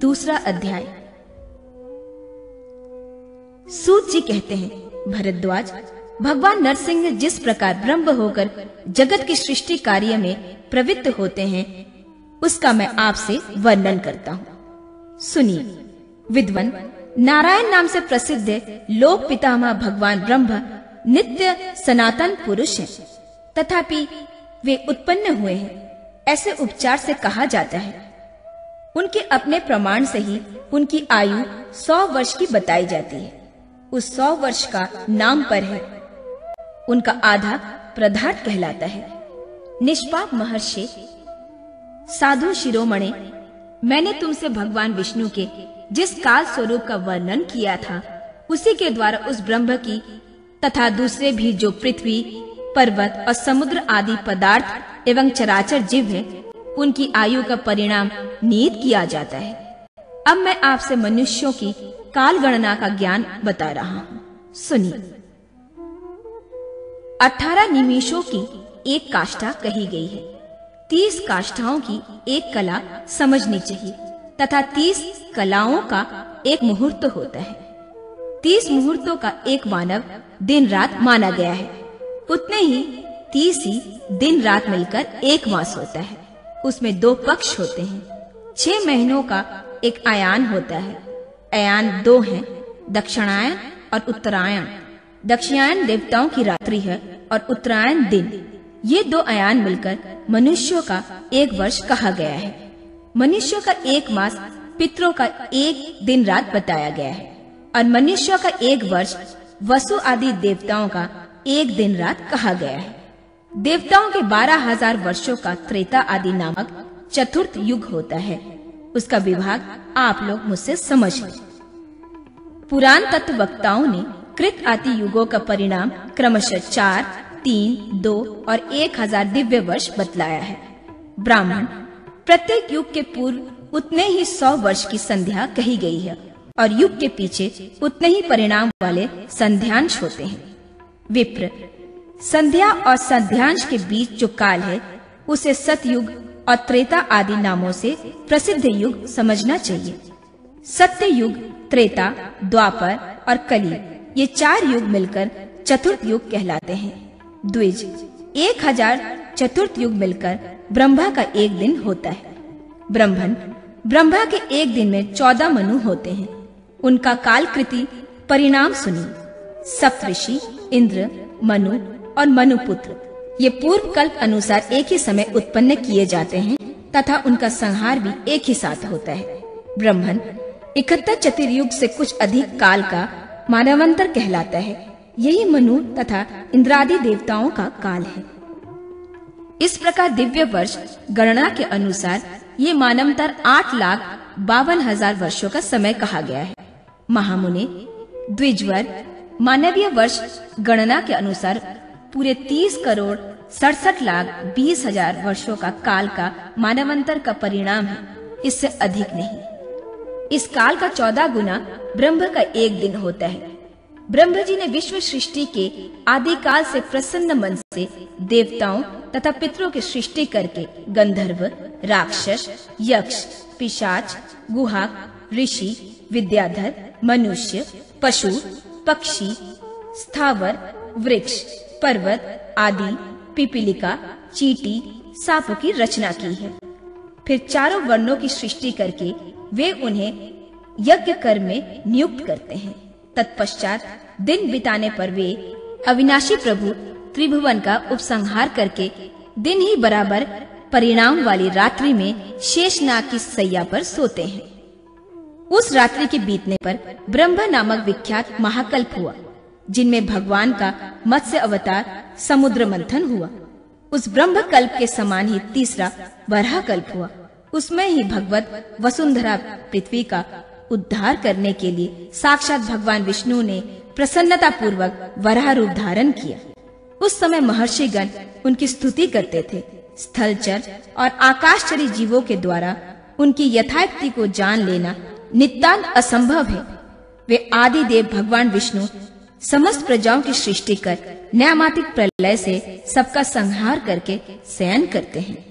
दूसरा अध्याय। सूत जी कहते हैं, भरद्वाज, भगवान नरसिंह जिस प्रकार ब्रह्म होकर जगत की सृष्टि कार्य में प्रवृत्त होते हैं, उसका मैं आपसे वर्णन करता हूँ। सुनिए। विद्वन, नारायण नाम से प्रसिद्ध लोक पितामह भगवान ब्रह्म नित्य सनातन पुरुष हैं, तथापि वे उत्पन्न हुए हैं ऐसे उपचार से कहा जाता है। उनके अपने प्रमाण से ही उनकी आयु 100 वर्ष की बताई जाती है। उस 100 वर्ष का नाम पर है। उनका आधा प्रधार्थ कहलाता है। निष्पाप महर्षि, साधु शिरोमणे, मैंने तुमसे भगवान विष्णु के जिस काल स्वरूप का वर्णन किया था, उसी के द्वारा उस ब्रह्म की तथा दूसरे भी जो पृथ्वी, पर्वत और समुद्र आदि पदार्थ एवं चराचर जीव है, उनकी आयु का परिणाम नियत किया जाता है। अब मैं आपसे मनुष्यों की काल गणना का ज्ञान बता रहा हूँ। सुनिए। 18 निमिषों की एक काष्ठा कही गई है। 30 काष्ठाओं की एक कला समझनी चाहिए तथा 30 कलाओं का एक मुहूर्त होता है। 30 मुहूर्तों का एक मानव दिन रात माना गया है। उतने ही 30 ही दिन रात मिलकर एक मास होता है। उसमें 2 पक्ष होते हैं। 6 महीनों का एक आयान होता है। आयान 2 हैं, दक्षिणायन और उत्तरायण। दक्षिणायन देवताओं की रात्रि है और उत्तरायण दिन। ये 2 आयान मिलकर मनुष्यों का 1 वर्ष कहा गया है। मनुष्यों का 1 मास पितरों का 1 दिन रात बताया गया है और मनुष्यों का 1 वर्ष वसु आदि देवताओं का 1 दिन रात कहा गया है। देवताओं के 12,000 वर्षों का त्रेता आदि नामक चतुर्थ युग होता है। उसका विभाग आप लोग मुझसे समझ लें। पुराण तत्व वक्ताओं ने कृत आदि युगों का परिणाम क्रमशः 4, 3, 2 और 1000 दिव्य वर्ष बतलाया है। ब्राह्मण, प्रत्येक युग के पूर्व उतने ही 100 वर्ष की संध्या कही गई है और युग के पीछे उतने ही परिणाम वाले संध्यांश होते हैं। विप्र, संध्या और संध्यांश के बीच जो काल है, उसे सतयुग और त्रेता आदि नामों से प्रसिद्ध युग समझना चाहिए। सत्य युग, त्रेता, द्वापर और कली, ये 4 युग मिलकर चतुर्थ युग कहलाते हैं। द्विज, 1000 चतुर्थ युग मिलकर ब्रह्मा का 1 दिन होता है। ब्रह्मन, ब्रह्मा के 1 दिन में 14 मनु होते हैं। उनका कालकृति परिणाम सुनिए। सप्तऋषि, इंद्र, मनु और मनुपुत्र, ये पूर्व कल्प अनुसार एक ही समय उत्पन्न किए जाते हैं तथा उनका संहार भी एक ही साथ होता है। ब्रह्मन 71 चतुर्युग से कुछ अधिक काल का मानवंतर कहलाता है। यही मनु तथा इंद्रादि देवताओं का काल है। इस प्रकार दिव्य वर्ष गणना के अनुसार ये मानवंतर 8,52,000 वर्षों का समय कहा गया है। महामुने, द्विजवर, मानवीय वर्ष गणना के अनुसार पूरे 30,67,20,000 वर्षों का काल का मानवंतर का परिणाम है, इससे अधिक नहीं। इस काल का 14 गुना ब्रह्म का 1 दिन होता है। ब्रह्म जी ने विश्व सृष्टि के आदि काल से प्रसन्न मन से देवताओं तथा पितरों की सृष्टि करके गंधर्व, राक्षस, यक्ष, पिशाच, गुहाक, ऋषि, विद्याधर, मनुष्य, पशु, पक्षी, स्थावर, वृक्ष, पर्वत आदि, पिपीलिका, चींटी, सांपों की रचना की है। फिर 4 वर्णों की सृष्टि करके वे उन्हें यज्ञ कर्म में नियुक्त करते हैं। तत्पश्चात दिन बिताने पर वे अविनाशी प्रभु त्रिभुवन का उपसंहार करके दिन ही बराबर परिणाम वाली रात्रि में शेषनाग की सैया पर सोते हैं। उस रात्रि के बीतने पर ब्रह्म नामक विख्यात महाकल्प हुआ, जिनमें भगवान का मत्स्य अवतार समुद्र मंथन हुआ। उस ब्रह्म कल्प के समान ही तीसरा वराह कल्प हुआ। उसमें ही भगवत वसुंधरा पृथ्वी का उद्धार करने के लिए साक्षात भगवान विष्णु ने प्रसन्नता पूर्वक वराह रूप धारण किया। उस समय महर्षिगण उनकी स्तुति करते थे। स्थलचर और आकाशचरी जीवों के द्वारा उनकी यथार्थी को जान लेना नितांत असंभव है। वे आदि देव भगवान विष्णु समस्त प्रजाओं की सृष्टि कर न्यामातिक प्रलय से सबका संहार करके शयन करते हैं।